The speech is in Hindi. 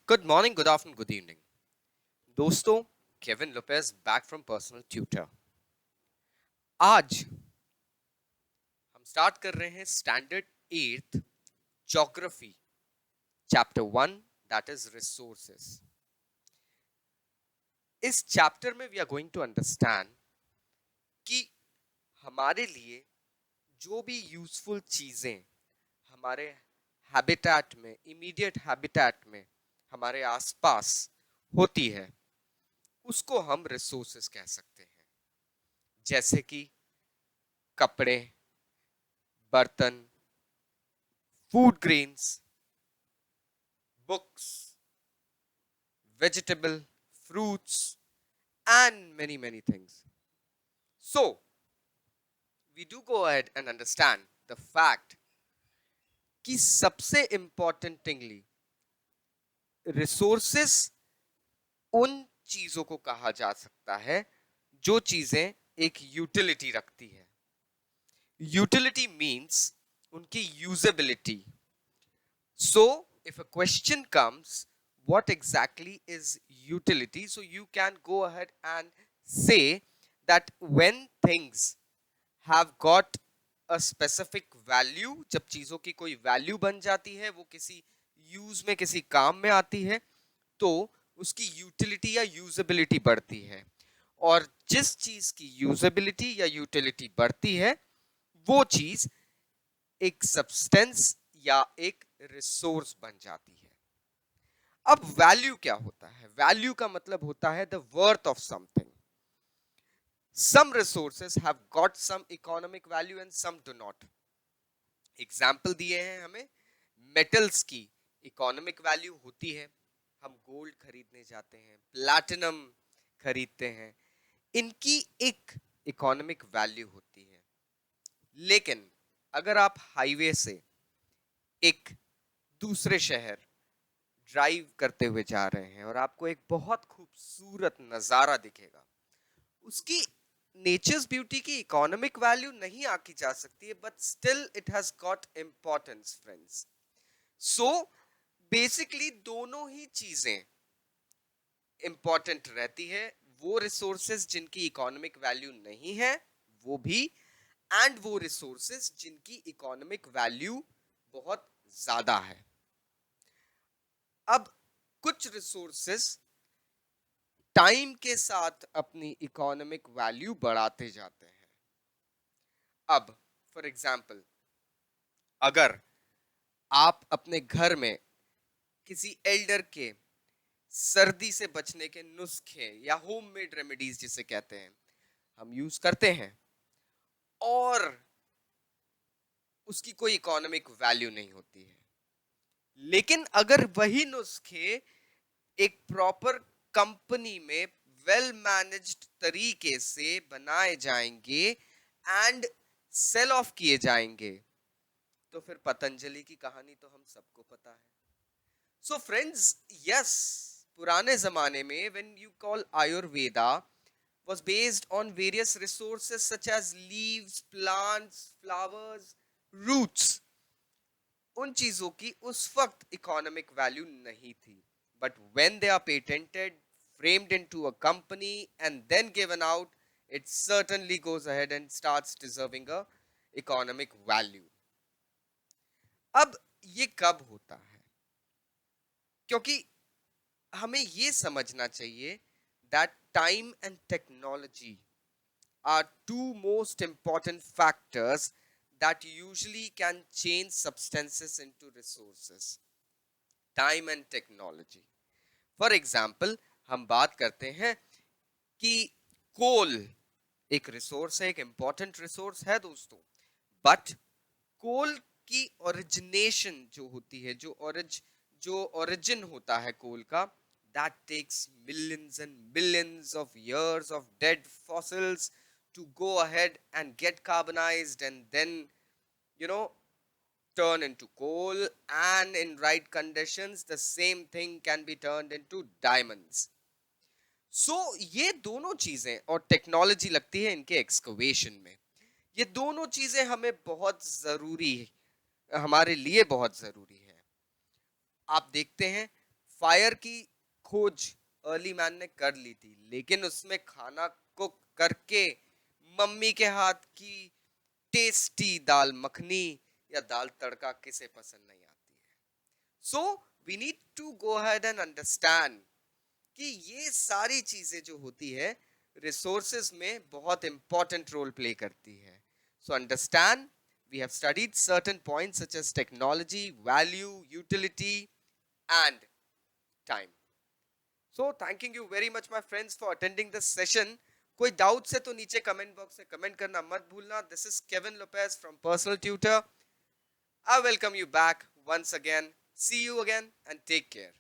Good morning, good afternoon, good evening. दोस्तों, Kevin Lopez back from personal tutor. आज हम स्टार्ट कर रहे हैं standard 8th geography chapter 1 that is resources. इस चैप्टर में we are going to understand कि हमारे लिए जो भी यूजफुल चीजें हमारे हैबिटेट में, इमीडिएट हैबिटेट में, हमारे आसपास होती है, उसको हम रिसोर्सेस कह सकते हैं। जैसे कि कपड़े, बर्तन, food grains, books, vegetable, fruits, and many things. So, we do go ahead and understand the fact कि सबसे इम्पोर्टेंटली रिसोर्सेस उन चीजों को कहा जा सकता है जो चीजें एक यूटिलिटी रखती है। यूटिलिटी मीन्स उनकी usability. So, if a question comes, what exactly is utility? So, you can go ahead and say that when things have got a specific value, जब चीजों की कोई वैल्यू बन जाती है, वो किसी यूज में, किसी काम में आती है, तो उसकी यूटिलिटी या यूजेबिलिटी बढ़ती है। और जिस चीज की यूजेबिलिटी या यूटिलिटी बढ़ती है, वो चीज एक सब्सटेंस या एक रिसोर्स बन जाती है। अब वैल्यू क्या होता है? वैल्यू का मतलब होता है the worth of something. Some resources have got some economic value and some do not. Example दिए हैं हमें। मेटल्स की इकोनॉमिक वैल्यू होती है, हम गोल्ड खरीदने जाते हैं, प्लैटिनम खरीदते हैं, इनकी एक इकोनॉमिक वैल्यू होती है। लेकिन अगर आप हाईवे से एक दूसरे शहर ड्राइव करते हुए जा रहे हैं और आपको एक बहुत खूबसूरत नजारा दिखेगा, उसकी नेचर्स ब्यूटी की इकोनॉमिक वैल्यू नहीं आकी जा सकती है, but still it has got importance friends. So basically दोनों ही चीजें इंपॉर्टेंट रहती है। वो रिसोर्सेज जिनकी इकोनॉमिक वैल्यू नहीं है वो भी, एंड वो रिसोर्सेज जिनकी इकोनॉमिक वैल्यू बहुत ज्यादा है। अब कुछ रिसोर्सेस टाइम के साथ अपनी इकोनॉमिक वैल्यू बढ़ाते जाते हैं। अब फॉर एग्जाम्पल, अगर आप अपने घर में किसी एल्डर के सर्दी से बचने के नुस्खे या होममेड रेमेडीज जिसे कहते हैं, हम यूज करते हैं और उसकी कोई इकोनॉमिक वैल्यू नहीं होती है, लेकिन अगर वही नुस्खे एक प्रॉपर कंपनी में वेल मैनेज्ड तरीके से बनाए जाएंगे एंड सेल ऑफ किए जाएंगे, तो फिर पतंजलि की कहानी तो हम सबको पता है। सो फ्रेंड्स, यस, पुराने जमाने में when you call Ayurveda was based on various resources such as leaves, plants, flowers, roots. उन चीजों की उस वक्त इकोनॉमिक वैल्यू नहीं थी, but when they are patented, framed into a company and then given out, it certainly goes ahead and starts deserving a economic value. अब ये कब होता है? क्योंकि हमें ये समझना चाहिए that time and technology are two most important factors that usually can change substances into resources. Time and technology. For example, हम बात करते हैं कि कोल एक रिसोर्स है, एक इंपॉर्टेंट रिसोर्स है दोस्तों, बट कोल की ओरिजिनेशन जो होती है, जो ओरिजिन होता है कोल का, that takes millions and millions of years of dead fossils to go ahead and get carbonized and then, you know, turn into coal, and in right conditions the same thing can be turned into diamonds. So ये दोनों चीजें और टेक्नोलॉजी लगती है इनके एक्सकवेशन में, ये दोनों चीजें हमें बहुत जरूरी है, हमारे लिए बहुत जरूरी है। आप देखते हैं फायर की खोज अर्ली मैन ने कर ली थी, लेकिन उसमें खाना कुक करके मम्मी के हाथ की टेस्टी दाल मखनी या दाल तड़का किसे पसंद नहीं आती है। So we need to go ahead and understand कि ये सारी चीजें जो होती है रिसोर्सेज में बहुत इंपॉर्टेंट रोल प्ले करती है। So understand, we have studied certain points such as technology, value, utility and time. So thanking you very much my friends for attending this session. कोई डाउट है तो नीचे कमेंट बॉक्स में कमेंट करना मत भूलना। This is Kevin Lopez from personal tutor. I welcome you back once again. See you again and take care.